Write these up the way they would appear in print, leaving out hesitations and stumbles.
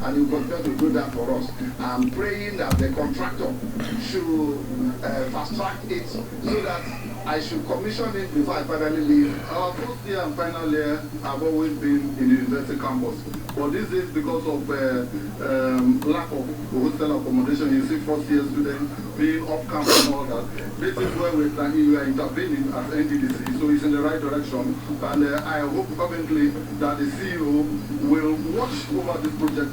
and you continue to do that for us. I'm praying that the contractor should fast track it so that I should commission it before I finally leave. Our first year and final year have always been in the university campus. But this is because of lack of hostel accommodation. You see first year students being off campus and all that. This is where we are intervening as NDDC, so it's in the right direction. And I hope fervently that the CEO will watch over this project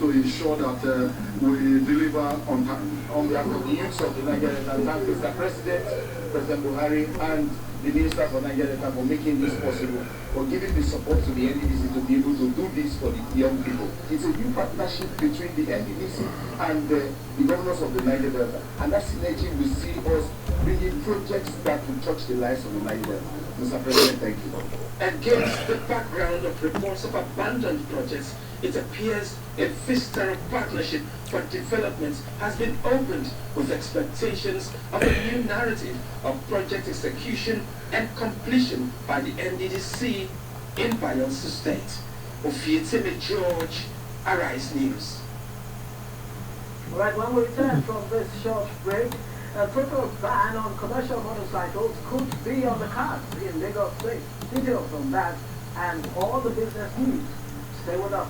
to ensure that we deliver on time. On behalf of the youth of the Nigeria, I thank Mr. President, President Buhari, and the Minister for Nigeria for making this possible, for giving the support to the NDDC to be able to do this for the young people. It's a new partnership between the NDDC and the governors of the Niger Delta. And that synergy will see us bringing projects that will touch the lives of the Niger Delta. Mr. President, thank you. Against the background of reports of abandoned projects, it appears a vista of partnership for development has been opened with expectations of a new narrative of project execution and completion by the NDDC in Bayelsa State. Ofietime George, Arise News. All right, when we return from this short break, a total ban on commercial motorcycles could be on the cards in Lagos State. Details on that and all the business news. Stay with us.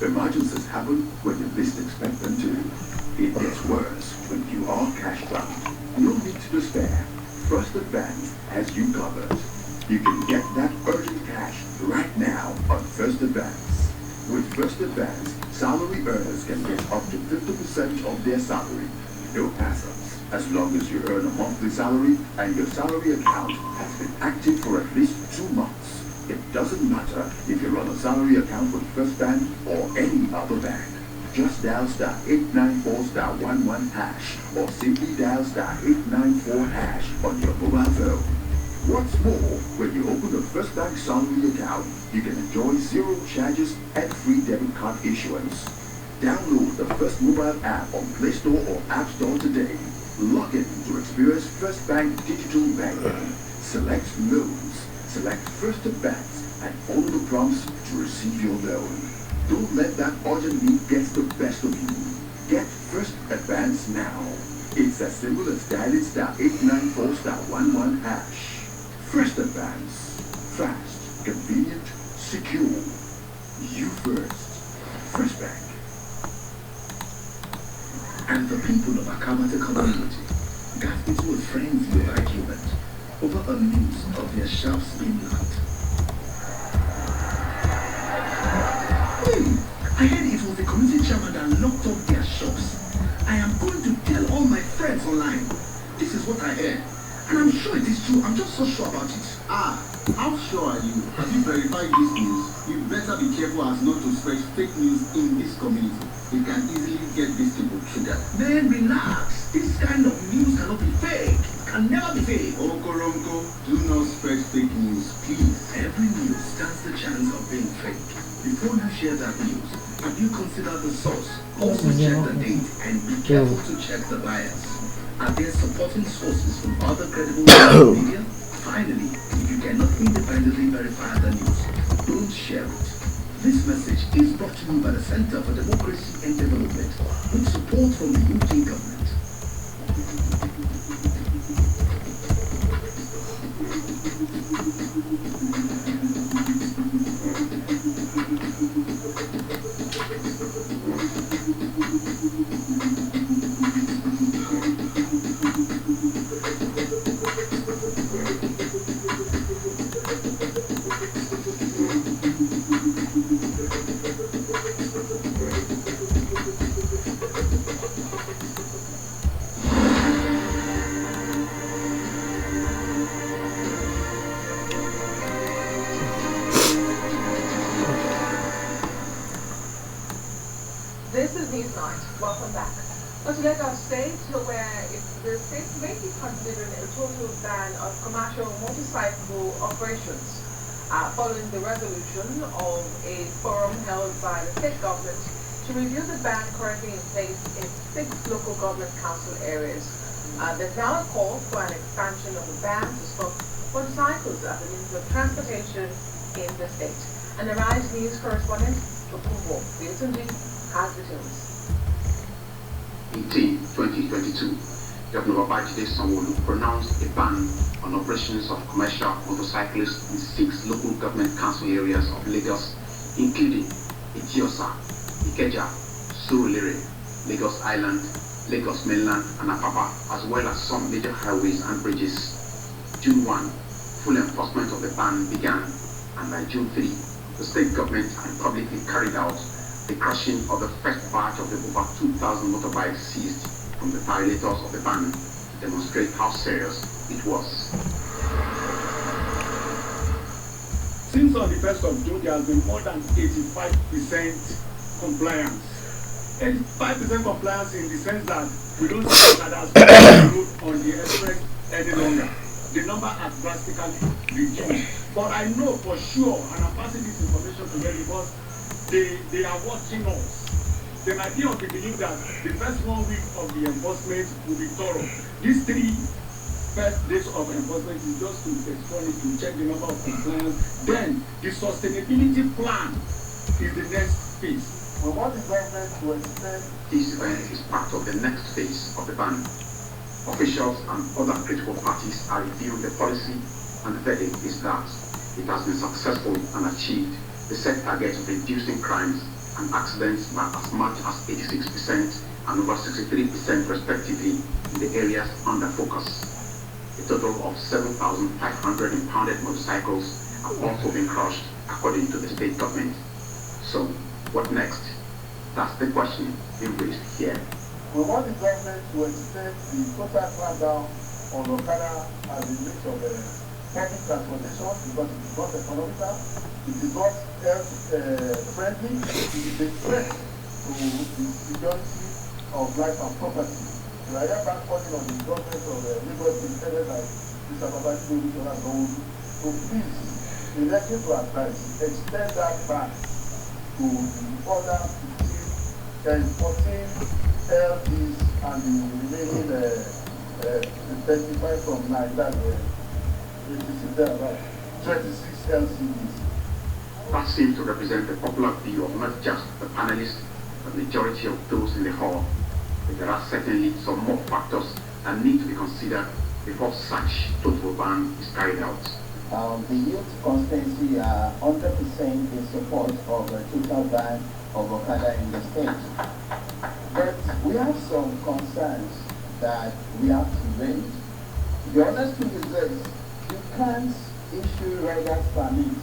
Emergencies happen when you least expect them to. It gets worse when you are cash strapped. No need to despair. First Advance has you covered. You can get that urgent cash right now on First Advance. With First Advance, salary earners can get up to 50% of their salary. No hassles. As long as you earn a monthly salary and your salary account has been active for at least 2 months. It doesn't matter if you're on a salary account with First Bank or any other bank. Just dial star 894 star 11 hash or simply dial star 894 hash on your mobile phone. What's more, when you open a First Bank salary account, you can enjoy 0 charges and free debit card issuance. Download the First mobile app on Play Store or App Store today. Log in to experience First Bank digital banking. Select loans, select First Advance, and follow the prompts to receive your loan. Don't let that urgent need get the best of you. Get First Advance now. It's as simple as dialing star 894 star 11 hash. First Advance. Fast, convenient, secure. You first. First Bank. And the people of Akamata community got into a frenzy of argument over a news of their shelves being locked. I heard it was the community chairman that locked up their shops. I am going to tell all my friends online. This is what I heard. And I'm sure it is true. I'm just so sure about it. How sure are you? Have you verified this news? You better be careful as not to spread fake news in this community. It can easily get these people triggered. Man, relax. This kind of news cannot be fake. It can never be fake. Okoronko, do not spread fake news, please. Every news stands the chance of being fake. Before you share that news, have you considered the source? Also check the date and be careful to check the bias. Are there supporting sources from other credible media? Finally, if you cannot independently verify the news, don't share it. This message is brought to you by the Center for Democracy and Development with support from the UK government. This is Newsnight. Welcome back. Let's let us state where the state may be considering a total ban of commercial motorcycle operations following the resolution of a forum held by the state government to review the ban currently in place in 6 local government council areas. There's now a call for an expansion of the ban to stop motorcycles as a means of transportation in the state. And the Rise News correspondent, Okumbo Biotunji, has the details. 2022, Governor Babajide Sanwo-Olu pronounced a ban on operations of commercial motorcyclists in 6 local government council areas of Lagos, including Itiosa, Ikeja, Surulere, Lagos Island, Lagos Mainland, and Apapa, as well as some major highways and bridges. June 1, full enforcement of the ban began, and by June 3, the state government had publicly carried out the crushing of the first batch of the over 2,000 motorbikes seized from the violators of the ban to demonstrate how serious it was. Since on the 1st of June, there has been more than 85% compliance. 85% compliance in the sense that we don't see that as road on the express any longer. The number has drastically reduced. But I know for sure, and I'm passing this information to them because they are watching us. They might be of the belief that the first 1 week of the enforcement will be thorough. These 3 first days of enforcement is just to explain to check the number of compliance. Then the sustainability plan is the next phase. We want the government to extend. This event is part of the next phase of the ban. Officials and other critical parties are reviewing the policy, and the verdict is that it has been successful and achieved the set target of reducing crimes and accidents by as much as 86% and over 63% respectively in the areas under focus. A total of 7,500 impounded motorcycles have also been crushed according to the state government. So, what next? That's the question being raised here. We want the government to extend the total crackdown on Okada as a mix of public transportation because it is not economical, it is not health friendly, it is a threat to the security of life and property. We are hereby calling on the government of Lagos State like Mr. Babajide Sanwo-Olu to please, elected to advise, extend that ban to the other 14 LDs and the remaining 35 from 9, that's 26 LCDs. That seems to represent the popular view of not just the panelists, but the majority of those in the hall. But there are certainly some more factors that need to be considered before such total ban is carried out. The youth constituency are 100% in support of a total ban of Okada in the state. But we have some concerns that we have to raise. The honest truth is this: you can't issue rider's permit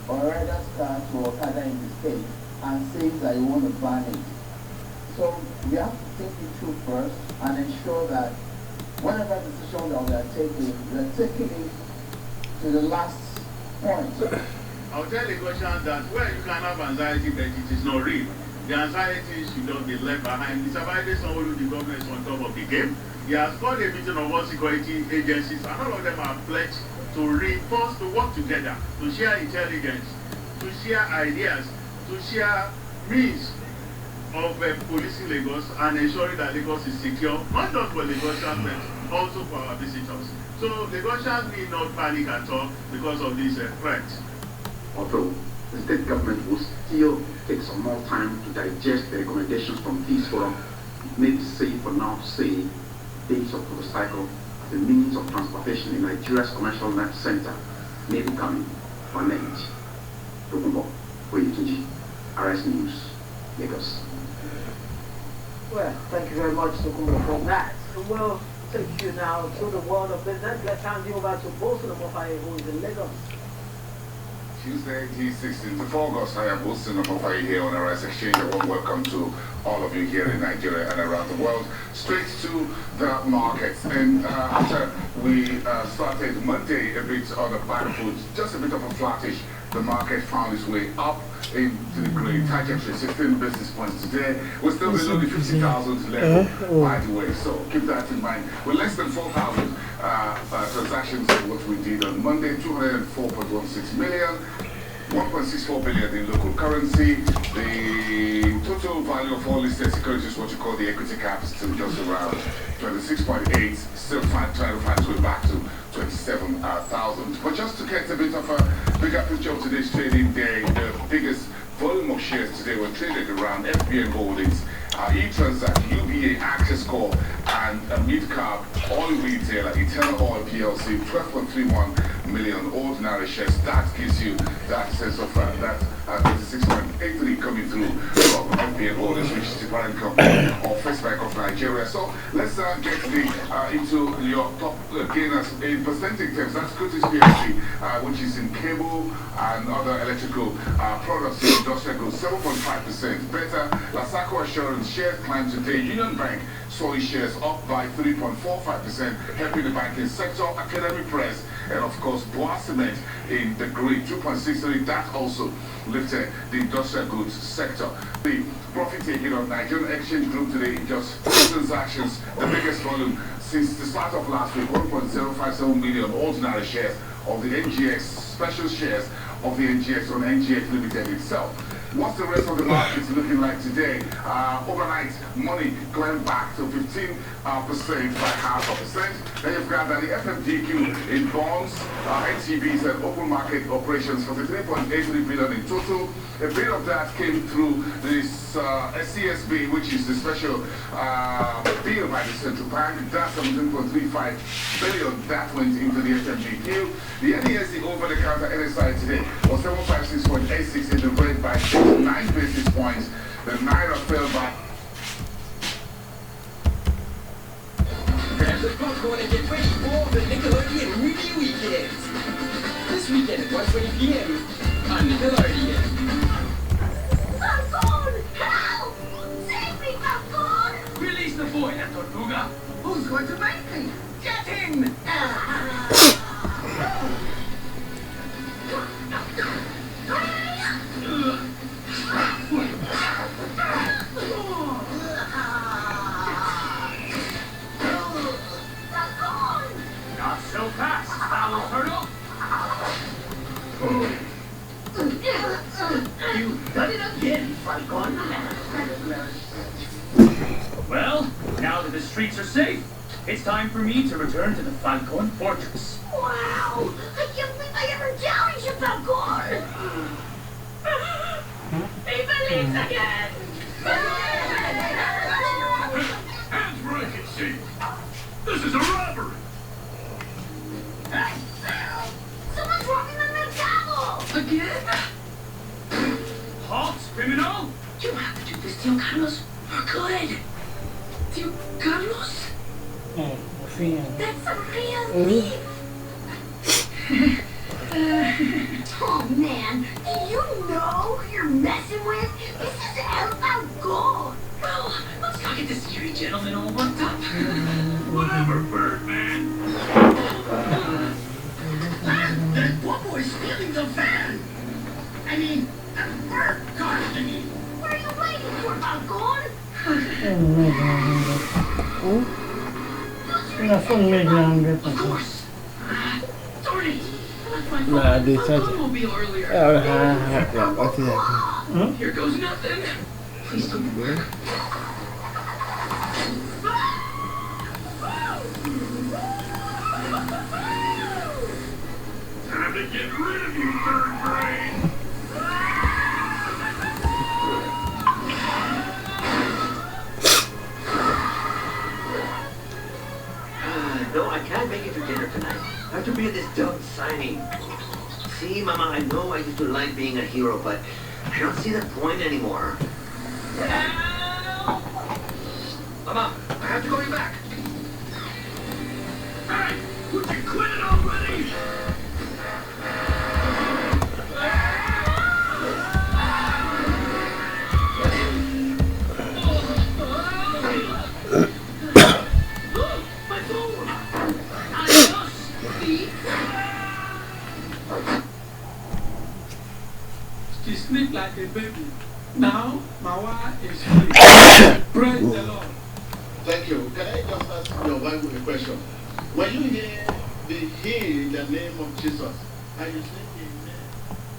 or rider's car to Okada in the state and say that you want to ban it. So we have to think it through first and ensure that whatever decision that we are taking it to the last point. I'll tell Lagosians that where you can have anxiety, but it is not real. The anxiety should not be left behind. Mr. Babajide Sanwo-Olu, the government is on top of the game. He has called a meeting of all security agencies, and all of them are pledged to reinforce, to work together, to share intelligence, to share ideas, to share means of policing Lagos and ensuring that Lagos is secure, not just for Lagosians, but also for our visitors. So Lagosians need not panic at all because of this threat. Although the state government will still take some more time to digest the recommendations from this forum, it may be safe for now to say days of motorcycle as a means of transportation in Nigeria's commercial life center may be coming to an end. Okumbo Biotunji, Rise News, Lagos. Well, thank you very much, Okumbo, for that. We'll take you now to the world of business. Let's hand you over to Bolson Omofaye, who is in Lagos. Tuesday, the 16th of August. I am Bolson Omofaye here on Rise Exchange. A warm welcome to all of you here in Nigeria and around the world. Straight to the markets. And after we started Monday a bit on the back foot, just a bit of a flattish, the market found its way up into the green. Touching 16 basis points today. We're still below the 50,000 level, by the way. So keep that in mind. We're less than 4,000 transactions of what we did on Monday, 204.16 million. 1.64 billion in local currency. The total value of all listed securities, what you call the equity cap, is still just around 26.8, still trying to find its way back to 27,000. But just to get a bit of a bigger picture of today's trading day, the biggest volume of shares today were traded around FBN Holdings, E-Transact, UBA, Access Corp, and Midcap Oil Retailer, Eternal Oil PLC, 12.31 million ordinary shares. That gives you that sense of that 26.83 coming through from FBN Holdings, which is the parent company of First Bank of Nigeria. So let's get into your top gainers in percentage terms. That's Curtis PLC, which is in cable and other electrical products in industrial goods, 7.5%. Better, Lasako Assurance shares climbed today. Union Bank saw its shares up by 3.45%, helping the banking sector. Academy Press and of course Boa Cement in the green, 2.63. That also lifted the industrial goods sector. The profit taking of Nigerian Exchange Group today, just 4 transactions, the biggest volume since the start of last week, 1.057 million ordinary shares of the NGX, special shares of the NGX on NGX Limited itself. What's the rest of the markets looking like today? Overnight money going back to 15% by half a percent. Then you've got the FMDQ in bonds, NTBs and open market operations, 43.83 billion in total. A bit of that came through this SCSB, which is the special bill by the central bank. That's 17.35 billion that went into the FMDQ. The NESE over-the-counter NSI today was 756.86 in the red by 9 basis points. The Naira fell by. Grab the popcorn and get ready for the Nickelodeon Movie Weekend. This weekend at 1:20 p.m. on Nickelodeon. Falcon! Help! Save me, Falcon! Release the boy, La Tortuga. Who's going to make me? Get him! Not so fast, foul turtle! You've done it again, Falcon. Well, now that the streets are safe, it's time for me to return to the Falcon Fortress. Wow! I can't believe I ever challenged you, Falcon! He believes again! Hands where I can see. This is a robbery. Someone's robbing the McDouble! Again? Halt, criminal! You have to do this, Tio Carlos, for good. Tio Carlos? That's a real thief! Oh man, do you know who you're messing with? This is El Falcon! Well, let's not get this eerie gentleman all worked up. Whatever, Birdman. That one boy's stealing the van! I mean, the bird car thingy! What are you waiting for, Falcon? Of course! Darn it! Nah, di saja. Here goes nothing. Please don't work. Time to get rid of you, third brain. No, I can't make it to dinner tonight. I have to be at this dumb signing. See, Mama, I know I used to like being a hero, but I don't see the point anymore. Mama, I have to call you back. Hey, would you quit it already? She sleep like a baby. Now, my wife is free. Praise the Lord. Thank you. Can I just ask your wife a question? When you hear the name of Jesus, are you saying amen?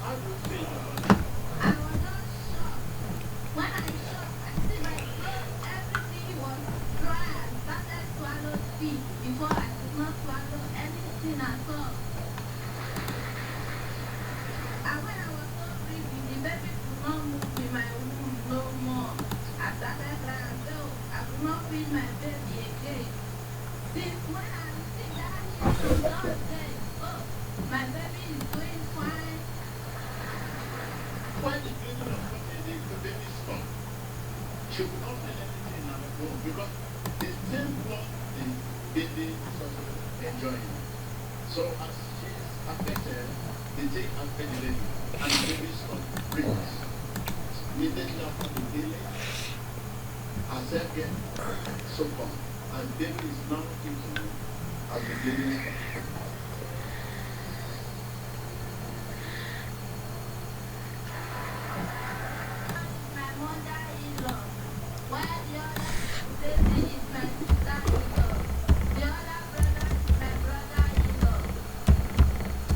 How do you feel about it? I was just shocked. When I shocked, I see my throat, everything was dry and started swallow spit before I could not swallow anything at all. And when I was so breathing, the baby could not move in my womb no more. I started crying, so I could not feed my baby again. Since when I received that news from God said, oh, my baby is doing fine. When the bleeding of the baby stopped, she could not feel anything in her womb because the same blood the baby is also enjoying. So as she is affected, the thing affected the baby, and the baby stopped breathing. Immediately after the healing, herself get so far, and baby is now eating as the bleeding stops. My mother-in-law, while the other baby is my sister-in-law. The other brother is my brother-in-law.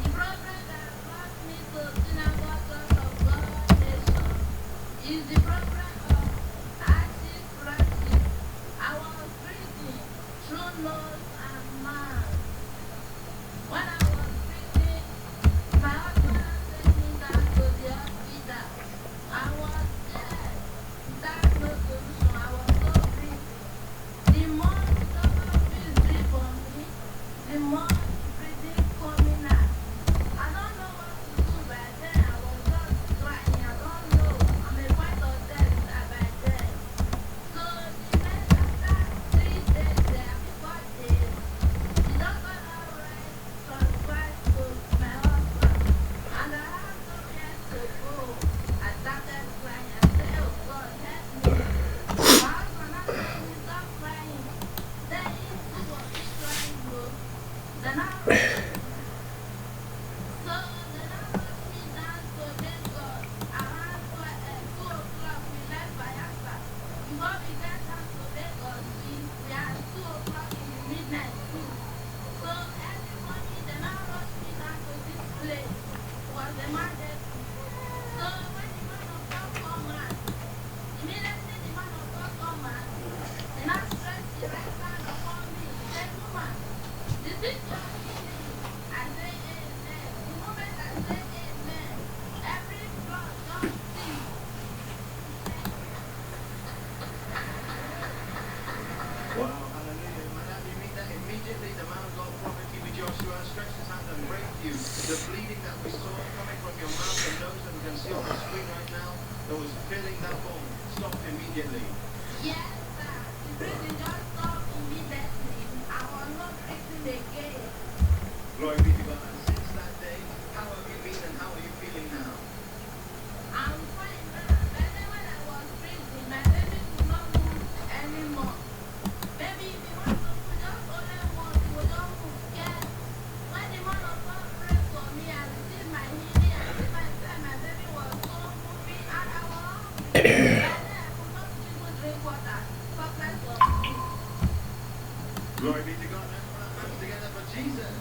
The problem that brought me to Synagogue of God Nation is the problem of active practice. I was breathing through nose and mouth. When I was breathing, my husband sent me down to the hospital. I was dead. That's no solution. I was so breathing. The more stomach feels drip on me, the more breathing coming out. I don't know what to do by then. I was just crying. I don't know. I'm a point of death by then. So the next after 3 days there, 4 days, the doctor now writes transcribe to my husband. And I have nowhere to go. I started crying. I said, oh God, help me. My husband now told me, stop crying. Then he too was crying, though. Then I so they now rushed me down to Lagos around 2 o'clock. We left Bayelsa. Before we get down to Lagos, we had 2 o'clock in the midnight too. So every morning they now rushed me down to this place. It was emergency. So when the man of God come out, immediately the man of God come out, they now stretched the right hand upon me. He said, woman, this is your healing. I say amen. The moment I say amen, every blood don't cease. Wow, hallelujah. Madam, you mean that immediately the man of God, Prophet T.B. Joshua, stretched his hand and raped you. The bleeding that we saw coming from your mouth and nose that we can see on the screen right now, that was filling that bone, stopped immediately. Yes, sir. The breathing just stopped immediately. I was not breathing again. Glory be to God. And since that day, how have you been and how are you feeling now? I'm fine now. But then when I was breathing, my baby could not move anymore. Baby, if you want to move, just only once, you will just move. Yes. When the man of God prayed for me, I received my healing. I see myself, my baby was so moving, and I was hungry. But then I could not even drink water. Success was me. Glory be to God. Let's put our hands together for Jesus.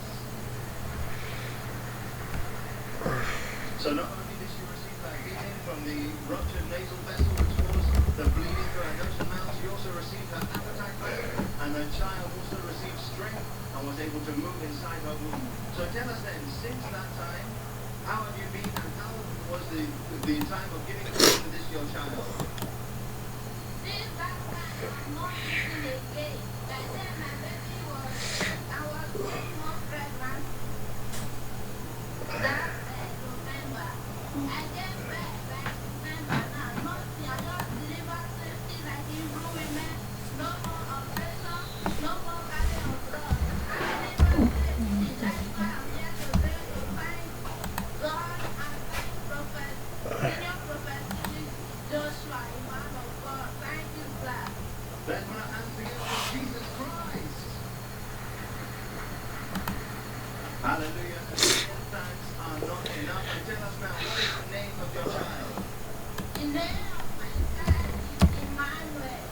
So not only did she receive that healing from the ruptured nasal vessel, which caused the bleeding through her nose and mouth, she also received her appetite back, and her child also received strength and was able to move inside her womb. So tell us then, since that time, how have you been and how was the time of giving birth to this your child? Since that time, I'm not eating again. By then, my baby was, I was 8 months pregnant. That November. I get back by December now. Nothing. I just deliver safety like Hebrew women. No more operation. No more carrying of blood. I deliver safety. That's why I'm here today to thank God and thank Prophet, Senior Prophet Joshua, a man of God. Thank you, sir. Let's put our hands together for Jesus Christ. Hallelujah. Thanks are not enough. And tell us now, what is the name of your child? The name of my child is Emmanuel.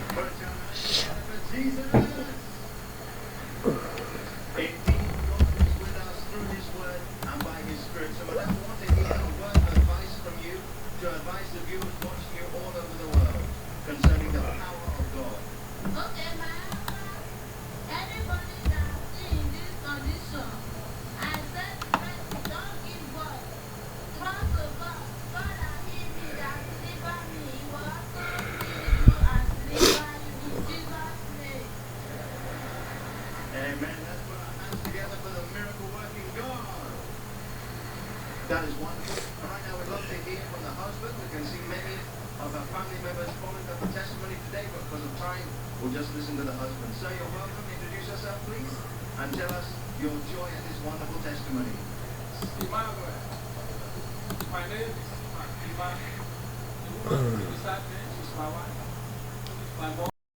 Put your hands together for Jesus. Indeed, God is with us through His word That is wonderful. And right now we'd love to hear from the husband. We can see many of our family members following up the testimony today, but because of time, we'll just listen to the husband. Sir, you're welcome. Introduce yourself, please, and tell us your joy at this wonderful testimony. Emmanuel. My name is Emmanuel. The woman beside me is my wife. My mom.